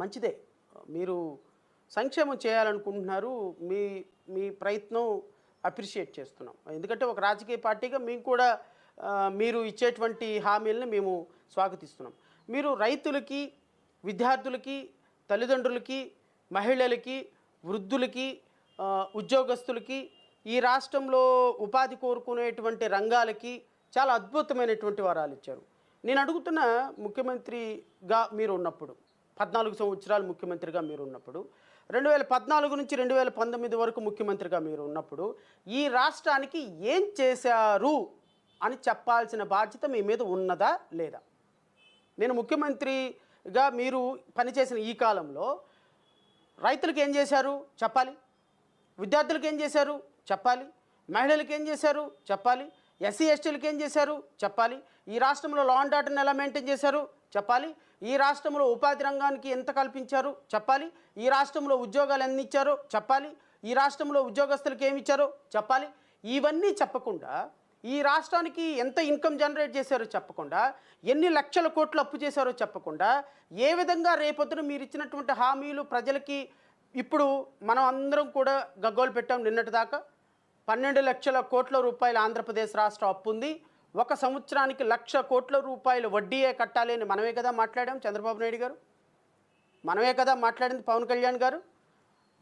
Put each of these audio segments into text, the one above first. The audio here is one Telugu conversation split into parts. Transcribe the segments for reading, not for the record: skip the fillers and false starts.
మంచిదే. మీరు సంక్షేమం చేయాలనుకుంటున్నారు. మీ మీ ప్రయత్నం అప్రిషియేట్ చేస్తున్నాం. ఎందుకంటే ఒక రాజకీయ పార్టీగా మేము కూడా మీరు ఇచ్చేటువంటి హామీలని మేము స్వాగతిస్తున్నాం. మీరు రైతులకి, విద్యార్థులకి, తల్లిదండ్రులకి, మహిళలకి, వృద్ధులకి, ఉద్యోగస్తులకి, ఈ రాష్ట్రంలో ఉపాధి కోరుకునేటువంటి రంగాలకి చాలా అద్భుతమైనటువంటి వరాలిచ్చారు. నేను అడుగుతున్న ముఖ్యమంత్రిగా మీరున్నప్పుడు 14 సంవత్సరాలు ముఖ్యమంత్రిగా మీరున్నప్పుడు, 2014 నుంచి 2019 వరకు ముఖ్యమంత్రిగా మీరున్నప్పుడు, ఈ రాష్ట్రానికి ఏం చేశారు అని చెప్పాల్సిన బాధ్యత మీ మీద ఉన్నదా? లేదా? నేను ముఖ్యమంత్రిగా మీరు పనిచేసిన ఈ కాలంలో రైతులకు ఏం చేశారు చెప్పాలి, విద్యార్థులకు ఏం చేశారు చెప్పాలి, మహిళలకు ఏం చేశారు చెప్పాలి, ఎస్సీ ఎస్టీలకు ఏం చేశారు చెప్పాలి, ఈ రాష్ట్రంలో లా అండ్ ఆర్డర్ని ఎలా మెయింటైన్ చేశారు చెప్పాలి, ఈ రాష్ట్రంలో ఉపాధి రంగానికి ఎంత కల్పించారు చెప్పాలి, ఈ రాష్ట్రంలో ఉద్యోగాలు ఎన్ని ఇచ్చారో చెప్పాలి, ఈ రాష్ట్రంలో ఉద్యోగస్తులకు ఏమి ఇచ్చారో చెప్పాలి. ఇవన్నీ చెప్పకుండా, ఈ రాష్ట్రానికి ఎంత ఇన్కమ్ జనరేట్ చేశారో చెప్పకుండా, ఎన్ని లక్షల కోట్లు అప్పు చేశారో చెప్పకుండా, ఏ విధంగా రేపొద్దున మీరు ఇచ్చినటువంటి హామీలు ప్రజలకి ఇప్పుడు మనం అందరం కూడా గగ్గోలు పెట్టాం. నిన్నటి దాకా 12 లక్షల కోట్ల రూపాయలు ఆంధ్రప్రదేశ్ రాష్ట్ర అప్పు ఉంది. ఒక సంవత్సరానికి 1,00,000 కోట్ల రూపాయలు వడ్డీయే కట్టాలి అని మనమే కదా మాట్లాడాం చంద్రబాబు నాయుడు గారు, మనమే కదా మాట్లాడింది పవన్ కళ్యాణ్ గారు.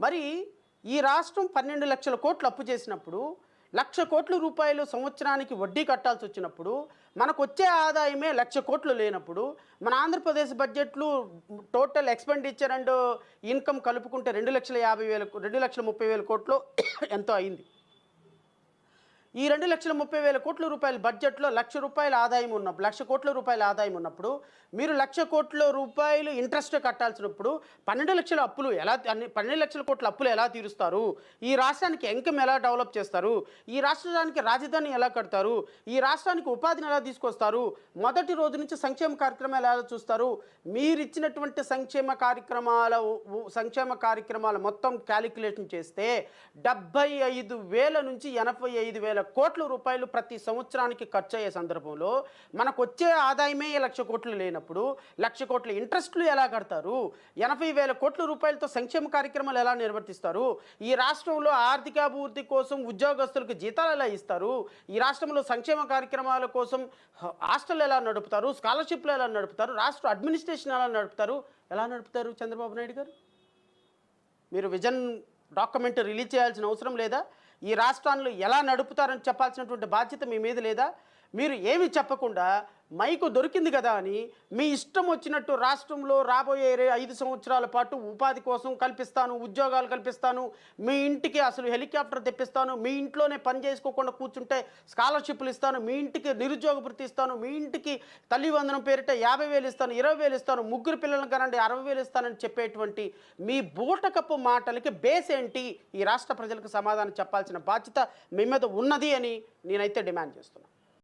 మరి ఈ రాష్ట్రం 12 లక్షల కోట్లు అప్పు చేసినప్పుడు, 1,00,000 కోట్ల రూపాయలు సంవత్సరానికి వడ్డీ కట్టాల్సి వచ్చినప్పుడు, మనకు వచ్చే ఆదాయమే 1,00,000 కోట్లు లేనప్పుడు, మన ఆంధ్రప్రదేశ్ బడ్జెట్లు టోటల్ ఎక్స్పెండిచర్ అండ్ ఇన్కమ్ కలుపుకుంటే 2,30,000 కోట్లు ఎంతో అయింది. ఈ 2,30,000 కోట్ల రూపాయల బడ్జెట్లో 1,00,000 రూపాయల ఆదాయం ఉన్నప్పుడు, 1,00,000 కోట్ల రూపాయల ఆదాయం ఉన్నప్పుడు, మీరు 1,00,000 కోట్ల రూపాయలు ఇంట్రెస్ట్ కట్టాల్సినప్పుడు 12 లక్షల అప్పులు ఎలా 12 లక్షల కోట్ల అప్పులు ఎలా తీరుస్తారు? ఈ రాష్ట్రానికి ఇన్కమ్ ఎలా డెవలప్ చేస్తారు? ఈ రాష్ట్రానికి రాజధాని ఎలా కడతారు? ఈ రాష్ట్రానికి ఉపాధిని ఎలా తీసుకొస్తారు? మొదటి రోజు నుంచి సంక్షేమ కార్యక్రమాలు ఎలా చూస్తారు? మీరు ఇచ్చినటువంటి సంక్షేమ కార్యక్రమాల మొత్తం క్యాలిక్యులేషన్ చేస్తే 75,000 నుంచి 85,000 కోట్ల రూపాయలు ప్రతి సంవత్సరానికి ఖర్చు అయ్యే సందర్భంలో మనకు వచ్చే ఆదాయమే 1,00,000 కోట్లు లేనప్పుడు 1,00,000 కోట్ల ఇంట్రెస్ట్లు ఎలా కడతారు? 80,000 కోట్ల రూపాయలతో సంక్షేమ కార్యక్రమాలు ఎలా నిర్వర్తిస్తారు? ఈ రాష్ట్రంలో ఆర్థికాభివృద్ధి కోసం ఉద్యోగస్తులకు జీతాలు ఎలా ఇస్తారు? ఈ రాష్ట్రంలో సంక్షేమ కార్యక్రమాల కోసం హాస్టల్ ఎలా నడుపుతారు? స్కాలర్షిప్లు ఎలా నడుపుతారు? రాష్ట్ర అడ్మినిస్ట్రేషన్ ఎలా నడుపుతారు చంద్రబాబు నాయుడు గారు? మీరు విజన్ డాక్యుమెంట్ రిలీజ్ చేయాల్సిన అవసరం లేదా? ఈ రాష్ట్రాన్ని ఎలా నడుపుతారని చెప్పాల్సినటువంటి బాధ్యత మీ మీద లేదా? మీరు ఏమి చెప్పకుండా మైకు దొరికింది కదా అని మీ ఇష్టం వచ్చినట్టు రాష్ట్రంలో రాబోయే 5 సంవత్సరాల పాటు ఉపాధి కోసం కల్పిస్తాను, ఉద్యోగాలు కల్పిస్తాను, మీ ఇంటికి అసలు హెలికాప్టర్ తెప్పిస్తాను, మీ ఇంట్లోనే పని చేసుకోకుండా కూర్చుంటే స్కాలర్షిప్లు ఇస్తాను, మీ ఇంటికి నిరుద్యోగ భృతి ఇస్తాను, మీ ఇంటికి తల్లి వందనం పేరిట 50,000 ఇస్తాను, 20,000 ఇస్తాను, ముగ్గురు పిల్లలను కనండి 60,000 ఇస్తానని చెప్పేటువంటి మీ బూటకపు మాటలకి బేస్ ఏంటి? ఈ రాష్ట్ర ప్రజలకు సమాధానం చెప్పాల్సిన బాధ్యత మీ మీద ఉన్నది అని నేనైతే డిమాండ్ చేస్తున్నాను.